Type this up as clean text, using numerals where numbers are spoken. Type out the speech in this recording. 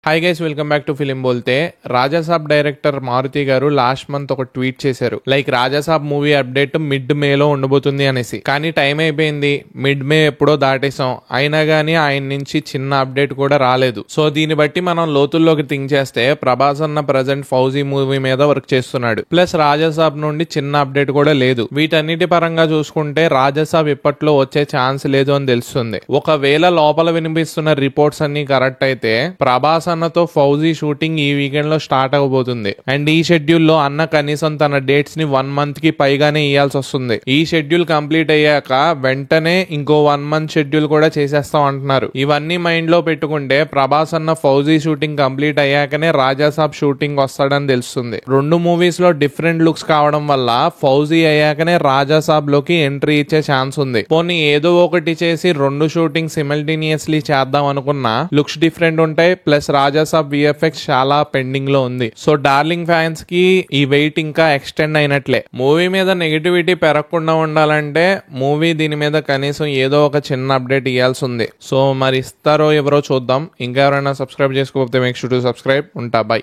Hi guys, welcome back to film Bolte. Rajasaab director Maruthi గారు last month ఒక tweet చేశారు, like Rajasaab movie update mid మేలో ఉండబోతుంది అనేసి. కానీ టైం అయిపోయింది, మిడ్ మే ఎప్పుడో దాటేసాం, అయినా గానీ ఆయన నుంచి చిన్న అప్డేట్ కూడా రాలేదు. సో దీన్ని బట్టి మనం లోతుల్లోకి థింక్ చేస్తే ప్రభాస్ అన్న ప్రజెంట్ ఫౌజీ మూవీ మీద వర్క్ చేస్తున్నాడు, ప్లస్ రాజాసాబ్ నుండి చిన్న అప్డేట్ కూడా లేదు. వీటన్నిటి పరంగా చూసుకుంటే రాజాసాబ్ ఇప్పట్లో వచ్చే ఛాన్స్ లేదు అని తెలుస్తుంది. ఒకవేళ లోపల వినిపిస్తున్న రిపోర్ట్స్ అన్ని కరెక్ట్ అయితే ప్రభాస్ అన్నతో ఫౌజీ షూటింగ్ ఈ వీకెండ్ లో స్టార్ట్ అవబోతుంది. అండ్ ఈ షెడ్యూల్ లో అన్న కనీసం తన డేట్స్ ని 1 month కి పైగానే ఇయ్యాల్సి వస్తుంది. ఈ షెడ్యూల్ కంప్లీట్ అయ్యాక వెంటనే ఇంకో 1 month షెడ్యూల్ కూడా చేసేస్తాం అంటున్నారు. ఇవన్నీ మైండ్ లో పెట్టుకుంటే ప్రభాస్ అన్న ఫౌజీ షూటింగ్ కంప్లీట్ అయ్యాకనే రాజాసాబ్ షూటింగ్ వస్తాడని తెలుస్తుంది. రెండు మూవీస్ లో డిఫరెంట్ లుక్స్ కావడం వల్ల ఫౌజీ అయ్యాకనే రాజాసాబ్ లోకి ఎంట్రీ ఇచ్చే ఛాన్స్ ఉంది. పోనీ ఏదో ఒకటి చేసి రెండు షూటింగ్ సిమల్టేనియస్లీ చేద్దాం అనుకున్నా లుక్స్ డిఫరెంట్ ఉంటాయి, ప్లస్ రాజాసాబ్ విఎఫ్ఎక్స్ చాలా పెండింగ్ లో ఉంది. సో డార్లింగ్ ఫ్యాన్స్ కి ఈ వెయిట్ ఇంకా ఎక్స్టెండ్ అయినట్లే. మూవీ మీద నెగిటివిటీ పెరగకుండా ఉండాలంటే మూవీ దీని మీద కనీసం ఏదో ఒక చిన్న అప్డేట్ ఇవ్వాల్సి ఉంది. సో మరి ఇస్తారో ఎవరో చూద్దాం. ఇంకా ఎవరైనా సబ్స్క్రైబ్ చేసుకోకపోతే మేక్ షూర్ టు సబ్స్క్రైబ్. ఉంటా, బై.